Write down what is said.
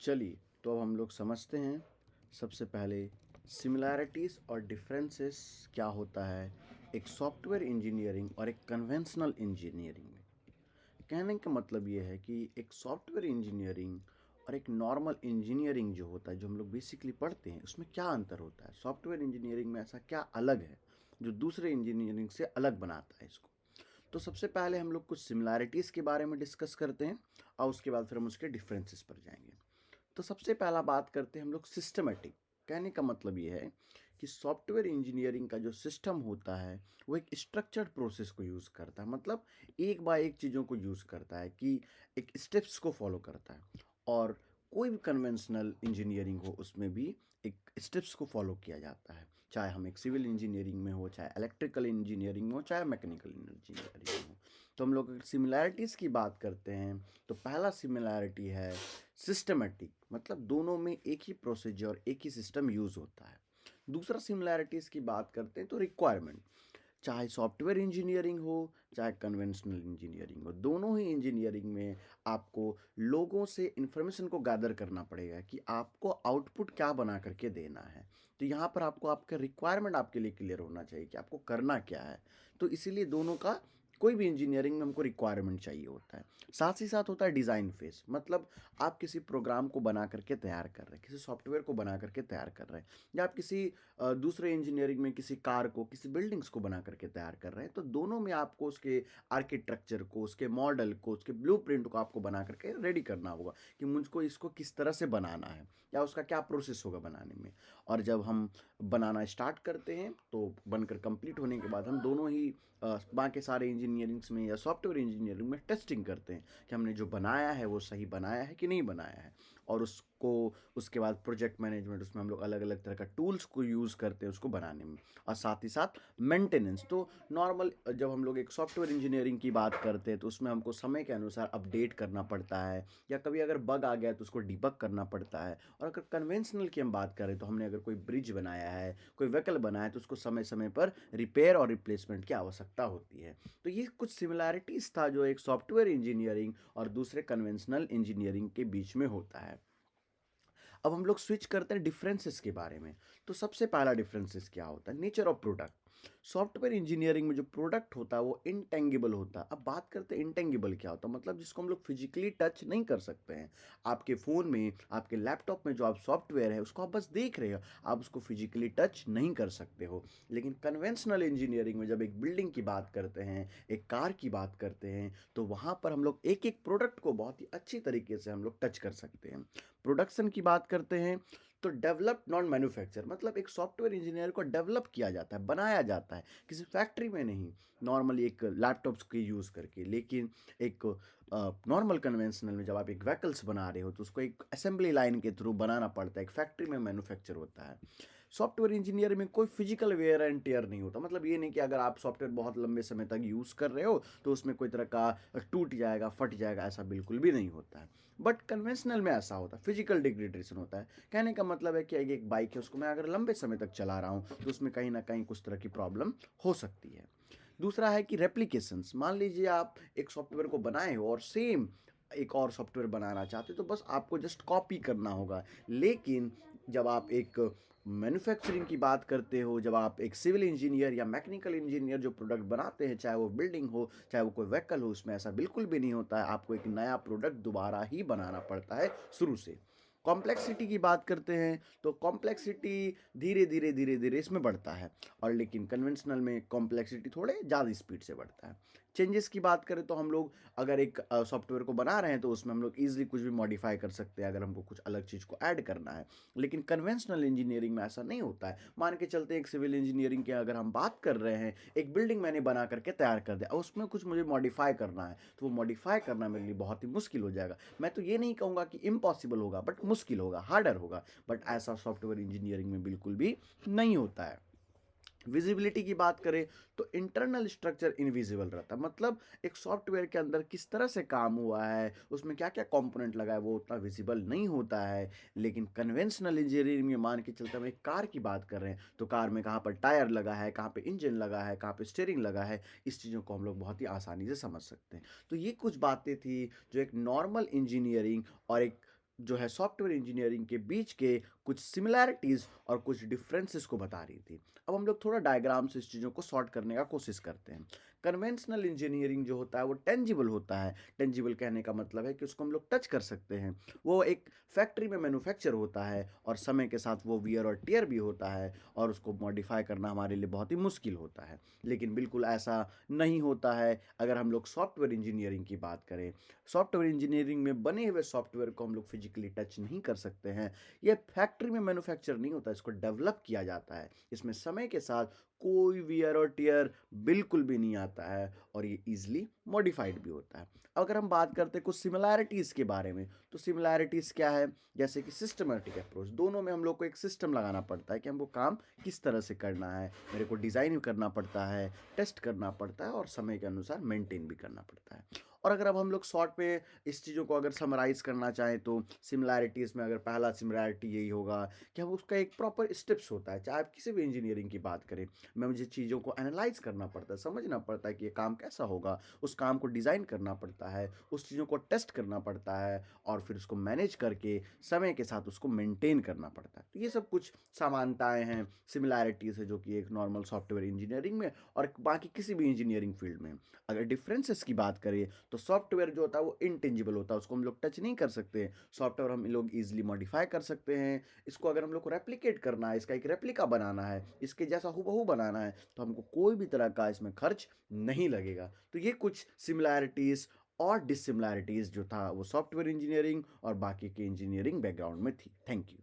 चलिए, तो अब हम लोग समझते हैं सबसे पहले सिमिलैरिटीज़ और डिफरेंसेस क्या होता है एक सॉफ्टवेयर इंजीनियरिंग और एक कन्वेंशनल इंजीनियरिंग में। कहने का मतलब ये है कि एक सॉफ्टवेयर इंजीनियरिंग और एक नॉर्मल इंजीनियरिंग जो होता है, जो हम लोग बेसिकली पढ़ते हैं, उसमें क्या अंतर होता है। सॉफ्टवेयर इंजीनियरिंग में ऐसा क्या अलग है जो दूसरे इंजीनियरिंग से अलग बनाता है इसको। तो सबसे पहले हम लोग कुछ सिमिलैरिटीज़ के बारे में डिस्कस करते हैं और उसके बाद फिर हम उसके डिफरेंसेस पर जाएंगे। तो सबसे पहला बात करते हैं हम लोग सिस्टमेटिक। कहने का मतलब ये है कि सॉफ्टवेयर इंजीनियरिंग का जो सिस्टम होता है वो एक स्ट्रक्चर्ड प्रोसेस को यूज़ करता है। मतलब एक बाय एक चीज़ों को यूज़ करता है कि एक स्टेप्स को फॉलो करता है। और कोई भी कन्वेंशनल इंजीनियरिंग हो उसमें भी एक स्टेप्स को फॉलो किया जाता है, चाहे हम एक सिविल इंजीनियरिंग में हो, चाहे इलेक्ट्रिकल इंजीनियरिंग में हो, चाहे मैकेनिकल इंजीनियरिंग में हो। तो हम लोग अगर सिमिलैरिटीज़ की बात करते हैं तो पहला सिमिलैरिटी है सिस्टमेटिक। मतलब दोनों में एक ही प्रोसीजर, एक ही सिस्टम यूज़ होता है। दूसरा सिमिलैरिटीज़ की बात करते हैं तो रिक्वायरमेंट। चाहे सॉफ्टवेयर इंजीनियरिंग हो, चाहे कन्वेंशनल इंजीनियरिंग हो, दोनों ही इंजीनियरिंग में आपको लोगों से इन्फॉर्मेशन को गैदर करना पड़ेगा कि आपको आउटपुट क्या बना करके देना है। तो यहाँ पर आपको आपका रिक्वायरमेंट आपके लिए क्लियर होना चाहिए कि आपको करना क्या है। तो इसीलिए दोनों का, कोई भी इंजीनियरिंग में हमको रिक्वायरमेंट चाहिए होता है। साथ ही साथ होता है डिज़ाइन फेस। मतलब आप किसी प्रोग्राम को बना करके तैयार कर रहे हैं, किसी सॉफ्टवेयर को बना करके तैयार कर रहे हैं, या आप किसी दूसरे इंजीनियरिंग में किसी कार को, किसी बिल्डिंग्स को बना करके तैयार कर रहे हैं। तो दोनों में आपको उसके आर्किटेक्चर को, उसके मॉडल को, उसके ब्लूप्रिंट को आपको बना करके रेडी करना होगा कि मुझको इसको किस तरह से बनाना है या उसका क्या प्रोसेस होगा बनाने में। और जब हम बनाना स्टार्ट करते हैं तो बनकर कंप्लीट होने के बाद हम दोनों ही बाकी सारे इंजीनियरिंग्स में या सॉफ्टवेयर इंजीनियरिंग में टेस्टिंग करते हैं कि हमने जो बनाया है वो सही बनाया है कि नहीं बनाया है। और उसको, उसके बाद प्रोजेक्ट मैनेजमेंट, उसमें हम लोग अलग अलग तरह का टूल्स को यूज़ करते हैं उसको बनाने में। और साथ ही साथ मेंटेनेंस। तो नॉर्मल जब हम लोग एक सॉफ्टवेयर इंजीनियरिंग की बात करते हैं तो उसमें हमको समय के अनुसार अपडेट करना पड़ता है, या कभी अगर बग आ गया तो उसको डिबग करना पड़ता है। और अगर कन्वेंशनल की हम बात करें तो हमने अगर कोई ब्रिज बनाया है, कोई व्हीकल बनाया है, तो उसको समय समय पर रिपेयर और रिप्लेसमेंट की आवश्यकता होती है। तो ये कुछ सिमिलैरिटीज़ था जो एक सॉफ्टवेयर इंजीनियरिंग और दूसरे कन्वेंशनल इंजीनियरिंग के बीच में होता है। अब हम लोग स्विच करते हैं डिफरेंसेस के बारे में। तो सबसे पहला डिफरेंसेस क्या होता है, nature of product. Software engineering में जो प्रोडक्ट होता है वो इनटेंगिबल होता है। अब बात करते हैं इनटेंगिबल क्या होता है, मतलब जिसको हम लोग फिजिकली टच नहीं कर सकते हैं। आपके फ़ोन में, आपके लैपटॉप में जो आप सॉफ्टवेयर है उसको आप बस देख रहे हो, आप उसको फिजिकली टच नहीं कर सकते हो। लेकिन कन्वेंशनल इंजीनियरिंग में जब एक बिल्डिंग की बात करते हैं, एक कार की बात करते हैं, तो वहाँ पर हम लोग एक एक प्रोडक्ट को बहुत ही अच्छी तरीके से हम लोग टच कर सकते हैं। प्रोडक्शन की बात करते हैं तो डेवलप नॉट मैन्युफैक्चर। मतलब एक सॉफ्टवेयर इंजीनियर को डेवलप किया जाता है, बनाया जाता है किसी फैक्ट्री में नहीं, नॉर्मली एक लैपटॉप्स के यूज़ करके। लेकिन एक नॉर्मल कन्वेंशनल में जब आप एक व्हीकल्स बना रहे हो तो उसको एक असेंबली लाइन के थ्रू बनाना पड़ता है, एक फैक्ट्री में मैन्युफैक्चर होता है। सॉफ्टवेयर इंजीनियर में कोई फिजिकल वेयर एंड टेयर नहीं होता। मतलब ये नहीं कि अगर आप सॉफ्टवेयर बहुत लंबे समय तक यूज़ कर रहे हो तो उसमें कोई तरह का टूट जाएगा, फट जाएगा, ऐसा बिल्कुल भी नहीं होता है। बट कन्वेंशनल में ऐसा होता है, फिजिकल डिग्रेडेशन होता है। कहने का मतलब है कि एक बाइक है, उसको मैं अगर लंबे समय तक चला रहा हूँ तो उसमें कहीं ना कहीं कुछ तरह की प्रॉब्लम हो सकती है। दूसरा है कि रेप्लिकेशंस। मान लीजिए आप एक सॉफ्टवेयर को बनाए हो और सेम एक और सॉफ्टवेयर बनाना चाहते हो तो बस आपको जस्ट कॉपी करना होगा। लेकिन जब आप एक मैन्युफैक्चरिंग की बात करते हो, जब आप एक सिविल इंजीनियर या मैकेनिकल इंजीनियर जो प्रोडक्ट बनाते हैं, चाहे वो बिल्डिंग हो, चाहे वो कोई व्हीकल हो, उसमें ऐसा बिल्कुल भी नहीं होता है। आपको एक नया प्रोडक्ट दोबारा ही बनाना पड़ता है शुरू से। कॉम्प्लेक्सिटी की बात करते हैं तो कॉम्प्लेक्सिटी धीरे धीरे इसमें बढ़ता है, और लेकिन कन्वेंशनल में कॉम्प्लेक्सिटी थोड़े ज़्यादा स्पीड से बढ़ता है। चेंजेस की बात करें तो हम लोग अगर एक सॉफ्टवेयर को बना रहे हैं तो उसमें हम लोग ईजिली कुछ भी मॉडिफाई कर सकते हैं अगर हमको कुछ अलग चीज़ को ऐड करना है। लेकिन कन्वेंशनल इंजीनियरिंग में ऐसा नहीं होता है। मान के चलते हैं एक सिविल इंजीनियरिंग की अगर हम बात कर रहे हैं, एक बिल्डिंग मैंने बना करके तैयार कर दिया और उसमें कुछ मुझे मॉडिफाई करना है, तो वो मॉडिफाई करना मेरे लिए बहुत ही मुश्किल हो जाएगा। मैं तो ये नहीं कहूँगा कि इम्पॉसिबल होगा, बट मुश्किल होगा, हार्डर होगा। बट ऐसा सॉफ्टवेयर इंजीनियरिंग में बिल्कुल भी नहीं होता है। विजिबिलिटी की बात करें तो इंटरनल स्ट्रक्चर इनविजिबल रहता है। मतलब एक सॉफ्टवेयर के अंदर किस तरह से काम हुआ है, उसमें क्या क्या कंपोनेंट लगा है, वो उतना विजिबल नहीं होता है। लेकिन कन्वेंशनल इंजीनियरिंग में मान के चलते हम एक कार की बात कर रहे हैं तो कार में कहाँ पर टायर लगा है, कहाँ पे इंजन लगा है, कहाँ पे स्टीयरिंग लगा है, इस चीज़ों को हम लोग बहुत ही आसानी से समझ सकते हैं। तो ये कुछ बातें थी जो एक नॉर्मल इंजीनियरिंग और एक जो है सॉफ्टवेयर इंजीनियरिंग के बीच के कुछ सिमिलैरिटीज़ और कुछ डिफरेंसेस को बता रही थी। अब हम लोग थोड़ा डायग्राम से इस चीज़ों को सॉर्ट करने का कोशिश करते हैं। कन्वेंशनल इंजीनियरिंग जो होता है वो टेंजिबल होता है। टेंजिबल कहने का मतलब है कि उसको हम लोग टच कर सकते हैं। वो एक फैक्ट्री में मैन्युफैक्चर होता है और समय के साथ वो वियर और टियर भी होता है और उसको मॉडिफाई करना हमारे लिए बहुत ही मुश्किल होता है। लेकिन बिल्कुल ऐसा नहीं होता है अगर हम लोग सॉफ्टवेयर इंजीनियरिंग की बात करें। सॉफ्टवेयर इंजीनियरिंग में बने हुए सॉफ्टवेयर को हम लोग फिजिकली टच नहीं कर सकते हैं। ये फैक्ट्री में मैन्युफैक्चर नहीं होता, इसको डेवलप किया जाता है। इसमें समय के साथ कोई वियर और टियर बिल्कुल भी नहीं आता है और ये ईजिली मॉडिफाइड भी होता है। अगर हम बात करते हैं कुछ सिमिलैरिटीज़ के बारे में, तो सिमिलैरिटीज़ क्या है? जैसे कि सिस्टमैटिक अप्रोच, दोनों में हम लोग को एक सिस्टम लगाना पड़ता है कि हमको काम किस तरह से करना है। मेरे को डिज़ाइन करना पड़ता है, टेस्ट करना पड़ता है और समय के अनुसार मेंटेन भी करना पड़ता है। और अगर अब हम लोग शॉर्ट में इस चीज़ों को अगर समराइज़ करना चाहें तो सिमिलैरिटीज़ में अगर पहला सिमिलैरिटी यही होगा कि अब उसका एक प्रॉपर स्टेप्स होता है। चाहे आप किसी भी इंजीनियरिंग की बात करें, में मुझे चीज़ों को एनालाइज़ करना पड़ता है, समझना पड़ता है कि ये काम कैसा होगा, उस काम को डिज़ाइन करना पड़ता है, उस चीज़ों को टेस्ट करना पड़ता है और फिर उसको मैनेज करके समय के साथ उसको मेंटेन करना पड़ता है। तो ये सब कुछ समानताएँ हैं, सिमिलैरिटीज़ है जो कि एक नॉर्मल सॉफ्टवेयर इंजीनियरिंग में और बाकी किसी भी इंजीनियरिंग फील्ड में। अगर डिफरेंसेस की बात करें तो सॉफ्टवेयर जो होता है वो इंटेंजिबल होता है, उसको हम लोग टच नहीं कर सकते। सॉफ्टवेयर हम लोग ईजिली मॉडिफाई कर सकते हैं। इसको अगर हम लोग को रेप्लिकेट करना है, इसका एक रेप्लिका बनाना है, इसके जैसा हूबहू बनाना है, तो हमको कोई भी तरह का इसमें खर्च नहीं लगेगा। तो ये कुछ सिमिलैरिटीज़ और डिसिमिलैरिटीज़ जो था वो सॉफ्टवेयर इंजीनियरिंग और बाकी के इंजीनियरिंग बैकग्राउंड में थी। Thank you.